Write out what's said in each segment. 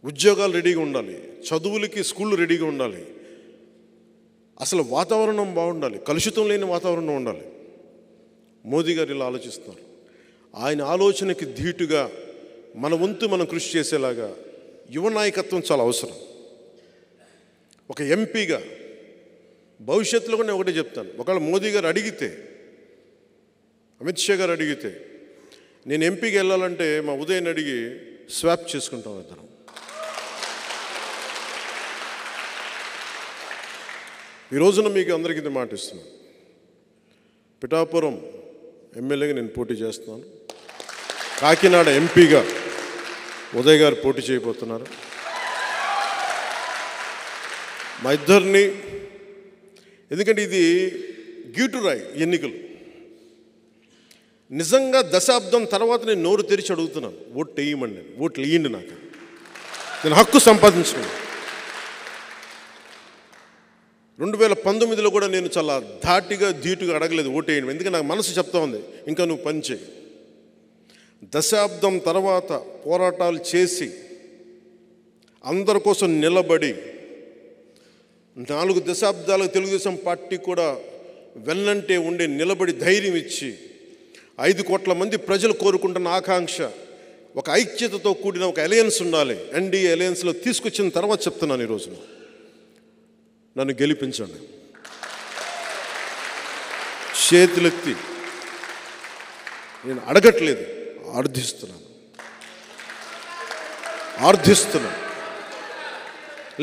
ఉద్యోగాలు రెడీగా ఉండాలి, చదువులకి స్కూళ్ళు రెడీగా ఉండాలి, అసలు వాతావరణం బాగుండాలి, కలుషితం లేని వాతావరణం ఉండాలి. మోదీ గారు ఇలా ఆలోచిస్తున్నారు. ఆయన ఆలోచనకి ధీటుగా మన వంతు మనం కృషి చేసేలాగా యువ నాయకత్వం చాలా అవసరం. ఒక ఎంపీగా భవిష్యత్తులో కూడా నేను ఒకటే చెప్తాను, ఒకవేళ మోదీ గారు అడిగితే, అమిత్ షా గారు అడిగితే, నేను ఎంపీకి వెళ్ళాలంటే మా ఉదయం అడిగి స్వాప్ చేసుకుంటాం ఇద్దరం. ఈ రోజున మీకు అందరికీ ఇది మాట ఇస్తున్నాను. పిఠాపురం ఎమ్మెల్యేగా నేను పోటీ చేస్తున్నాను. కాకినాడ ఎంపీగా ఉదయ్ గారు పోటీ చేయబోతున్నారు. మా ఇద్దరిని, ఎందుకంటే ఇది గీటురాయి ఎన్నికలు. నిజంగా దశాబ్దం తర్వాత నేను నోరు తెరిచి అడుగుతున్నాను, ఓట్లు వేయమండి, ఓట్లు వేయండి, నాకు నేను హక్కు సంపాదించుకున్నాను. 2019లో కూడా నేను చాలా ధాటిగా ధీటుగా అడగలేదు ఓటు వేయండి, ఎందుకంటే నాకు మనసు చెప్తా ఉంది ఇంకా నువ్వు పని చేయి. దశాబ్దం తర్వాత పోరాటాలు చేసి అందరి కోసం నిలబడి 4 దశాబ్దాలకు తెలుగుదేశం పార్టీ కూడా వెన్నంటే ఉండి నిలబడి ధైర్యం ఇచ్చి 5 కోట్ల మంది ప్రజలు కోరుకుంటున్న ఆకాంక్ష, ఒక ఐక్యతతో కూడిన ఒక అలయన్స్ ఉండాలి, ఎన్డీఏ అలయన్స్లో తీసుకొచ్చిన తర్వాత చెప్తున్నాను ఈరోజున నన్ను గెలిపించండి. చేతులెత్తి నేను అడగట్లేదు, ఆర్థిస్తున్నాను.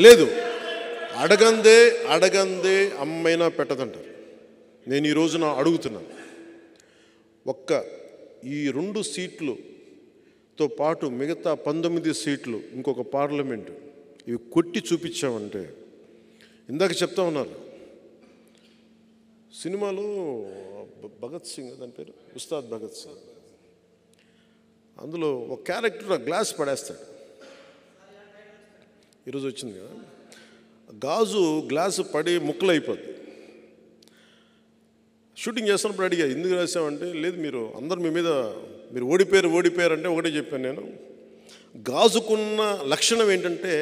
లేదు, అడగందే అమ్మైనా పెట్టదంటారు. నేను ఈ రోజున అడుగుతున్నాను, ఈ 2 సీట్లుతో పాటు మిగతా 19 సీట్లు, ఇంకొక పార్లమెంటు, ఇవి కొట్టి చూపించామంటే, ఇందాక చెప్తా ఉన్నారు సినిమాలో భగత్ సింగ్, దాని పేరు ఉస్తాద్ భగత్ సింగ్, అందులో ఒక క్యారెక్టర్ గ్లాస్ పడేస్తాడు. ఈరోజు వచ్చింది కదా, గ్లాసు పడి ముక్కలు అయిపోద్ది. షూటింగ్ చేస్తున్నప్పుడు అడిగా ఎందుకు రాసామంటే, లేదు మీరు అందరు మీ మీద మీరు ఓడిపోయారు అంటే ఒకటే చెప్పాను నేను, గాజుకున్న లక్షణం ఏంటంటే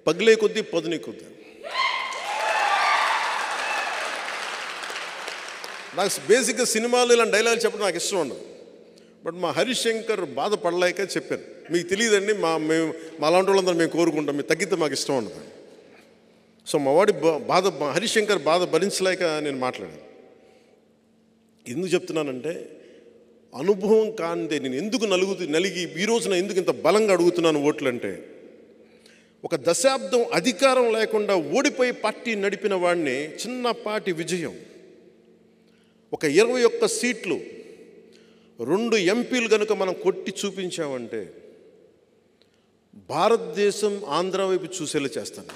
పగిలే కొద్దీ పదునే కొద్దీ. నాకు బేసిక్గా సినిమాలు ఇలాంటి డైలాగ్ చెప్పడం నాకు ఇష్టం ఉండదు. బట్ మా హరిశంకర్ బాధపడలేక చెప్పాను, మీకు తెలియదండి, మా లాంటి వాళ్ళందరూ మేము కోరుకుంటాం, మీరు తగ్గితే మాకు ఇష్టం ఉండదు. సో మా వాడి హరిశంకర్ బాధ భరించలేక నేను మాట్లాడాను. ఎందుకు చెప్తున్నానంటే, అనుభవం కానిదే నేను ఎందుకు నలిగి ఈ రోజున ఎందుకు ఇంత బలంగా అడుగుతున్నాను ఓట్లు అంటే, ఒక దశాబ్దం అధికారం లేకుండా ఓడిపోయి పార్టీ నడిపిన వాడిని చిన్నపాటి విజయం, ఒక 21 సీట్లు, 2 ఎంపీలు కనుక మనం కొట్టి చూపించామంటే భారతదేశం ఆంధ్ర వైపు చూసేలా చేస్తాను.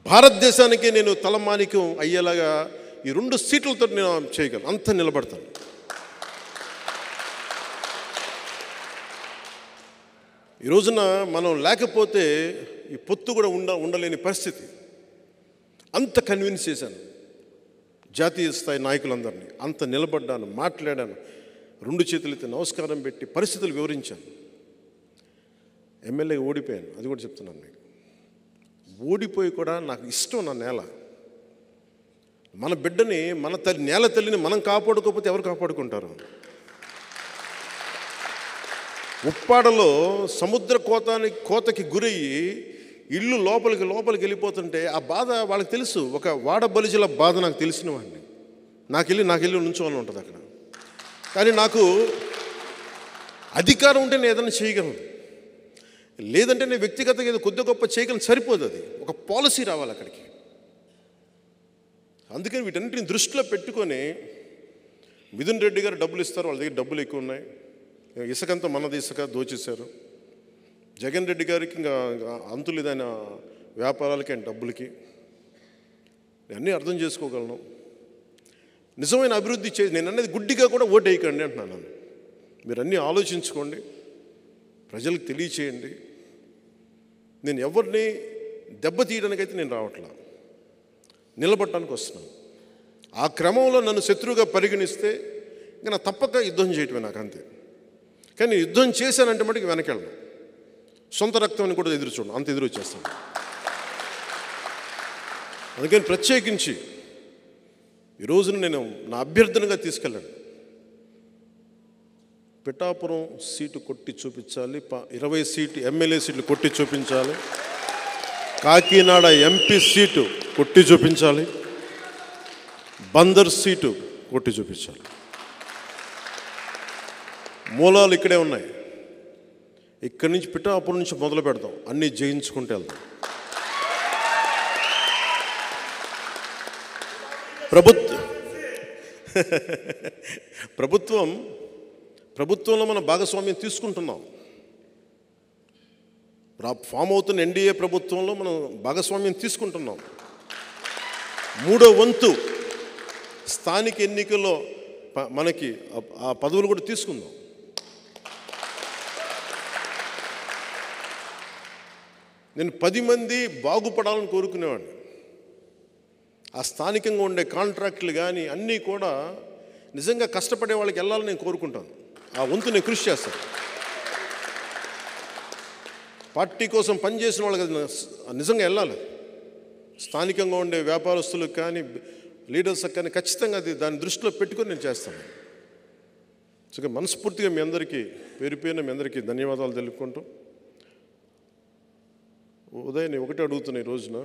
భారతదేశానికి నేను తలమానికం అయ్యేలాగా ఈ 2 సీట్లతో నేను చేయగలను, అంత నిలబడతాను. ఈ రోజున మనం లేకపోతే ఈ పొత్తు కూడా ఉండలేని పరిస్థితి. అంత కన్విన్స్ చేశాను జాతీయ స్థాయి నాయకులందరినీ, అంత నిలబడ్డాను, మాట్లాడాను, 2 చేతులైతే నమస్కారం పెట్టి పరిస్థితులు వివరించాను. ఎమ్మెల్యేగా ఓడిపోయాను, అది కూడా చెప్తున్నాను మీకు. ఓడిపోయి కూడా నాకు ఇష్టం నా నేల, మన బిడ్డని, మన నేల తల్లిని మనం కాపాడుకోకపోతే ఎవరు కాపాడుకుంటారు? ఉప్పాడలో సముద్ర కోతకి గురయ్యి ఇల్లు లోపలికి వెళ్ళిపోతుంటే ఆ బాధ వాళ్ళకి తెలుసు. ఒక వాడబలిజల బాధ నాకు తెలిసిన వాడిని, నాకెళ్ళి నుంచోవాలని ఉంటుంది అక్కడ. కానీ నాకు అధికారం ఉంటే నేను ఏదైనా చేయగలను, లేదంటే నేను వ్యక్తిగతంగా ఏదో కొద్ది గొప్ప చేయగలను, సరిపోదు. అది ఒక పాలసీ రావాలి అక్కడికి. అందుకని వీటన్నిటిని దృష్టిలో పెట్టుకొని మిథున్ రెడ్డి గారు డబ్బులు ఇస్తారు, వాళ్ళ దగ్గర డబ్బులు ఎక్కువ ఉన్నాయి, ఇసుకంతా మనది ఇసుక దోచేశారు. జగన్ రెడ్డి గారికి ఇంకా అంతులేదైన వ్యాపారాలకి అండ్ డబ్బులకి. అన్నీ అర్థం చేసుకోగలను. నిజమైన అభివృద్ధి నేను అనేది గుడ్డిగా కూడా ఓటు వేయకండి అంటున్నాను. మీరు అన్నీ ఆలోచించుకోండి, ప్రజలకు తెలియచేయండి. నేను ఎవరిని దెబ్బతీయడానికైతే నేను రావట్లా, నిలబడటానికి వస్తున్నాను. ఆ క్రమంలో నన్ను శత్రువుగా పరిగణిస్తే ఇంకా నాకు తప్పక యుద్ధం చేయటమే నాకు అంతే. కానీ యుద్ధం చేశానంటే మటుకు వెనకెళ్ళను, సొంత రక్తం కూడా ఎదురు చూడండి, అంత ఎదురు వచ్చేస్తాను. అందుకని ప్రత్యేకించి ఈ రోజున నేను నా అభ్యర్థనగా తీసుకెళ్ళాను, పిఠాపురం సీటు కొట్టి చూపించాలి, 20 సీటు ఎమ్మెల్యే సీట్లు కొట్టి చూపించాలి, కాకినాడ ఎంపీ సీటు కొట్టి చూపించాలి, బందర్ సీటు కొట్టి చూపించాలి. మూలాలు ఇక్కడే ఉన్నాయి. ఇక్కడి నుంచి పిఠాపురం నుంచి మొదలు పెడతాం, అన్నీ జయించుకుంటూ వెళ్తాం. ప్రభుత్వంలో మన భాగస్వామ్యం తీసుకుంటున్నాం. ఫామ్ అవుతున్న ఎన్డీఏ ప్రభుత్వంలో మనం భాగస్వామ్యం తీసుకుంటున్నాం. 3వ వంతు స్థానిక ఎన్నికల్లో మనకి ఆ పదవులు కూడా తీసుకుందాం. నేను 10 మంది బాగుపడాలని కోరుకునేవాడిని. ఆ స్థానికంగా ఉండే కాంట్రాక్టులు కానీ అన్నీ కూడా నిజంగా కష్టపడే వాళ్ళకి వెళ్ళాలని నేను కోరుకుంటాను. ఆ వంతు నేను కృషి చేస్తాను. పార్టీ కోసం పనిచేసిన వాళ్ళకి నిజంగా వెళ్ళాలి. స్థానికంగా ఉండే వ్యాపారస్తులకు కానీ లీడర్స్కి కానీ ఖచ్చితంగా దాన్ని దృష్టిలో పెట్టుకొని నేను చేస్తాను. సో మనస్ఫూర్తిగా మీ అందరికీ పేరు పేరున మీ అందరికీ ధన్యవాదాలు తెలుపుకుంటూ, ఉదయం ఒకటే అడుగుతున్నా, ఈ రోజున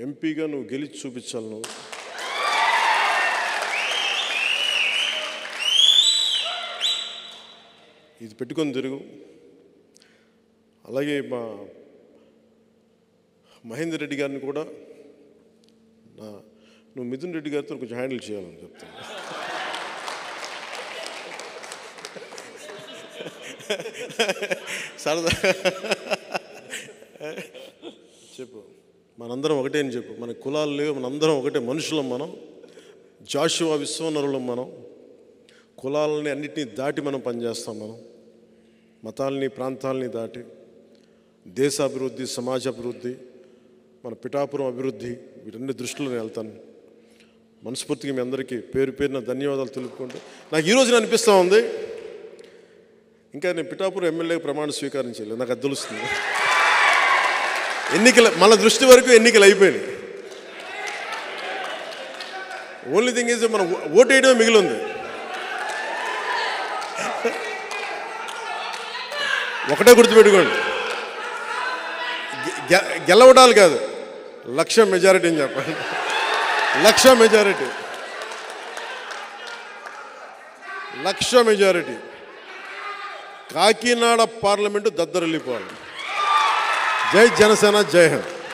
ఎంపీగా నువ్వు గెలిచి చూపించాలి. నువ్వు ఇది పెట్టుకొని తిరుగు. అలాగే మా మహేందర్ రెడ్డి గారిని కూడా నువ్వు మిథున్ రెడ్డి గారితో కొంచెం హ్యాండిల్ చేయాలని చెప్తాను. సరదా చెప్పు, మనందరం ఒకటే అని చెప్పు. మన కులాలు లేవు, మనందరం ఒకటే మనుషులం. మనం జాషువా విశ్వనరులం. మనం కులాలని అన్నిటినీ దాటి మనం పనిచేస్తాం. మనం మతాలని ప్రాంతాలని దాటి దేశ అభివృద్ధి, సమాజ అభివృద్ధి, మన పిఠాపురం అభివృద్ధి, వీటన్ని దృష్టిలో నేను వెళ్తాను. మనస్ఫూర్తిగా మీ అందరికీ పేరు పేరున ధన్యవాదాలు తెలుపుకుంటూ, నాకు ఈరోజున అనిపిస్తూ ఉంది ఇంకా నేను పిఠాపురం ఎమ్మెల్యేగా ప్రమాణ స్వీకారం చేయలేదు. నాకు అది తెలుస్తుంది. మన దృష్టి వరకు ఎన్నికలు అయిపోయినాయి. ఓన్లీ థింగ్ ఈజ్ మనం ఓటు వేయడమే మిగిలింది. ఒకటే గుర్తుపెట్టుకోండి, గెలవడాలు కాదు, 1,00,000 మెజారిటీ అని చెప్పండి. 1,00,000 మెజారిటీ, 1,00,000 మెజారిటీ. కాకినాడ పార్లమెంటు దద్దరిల్లిపోవాలి. జై జనసేన, జై హింద్.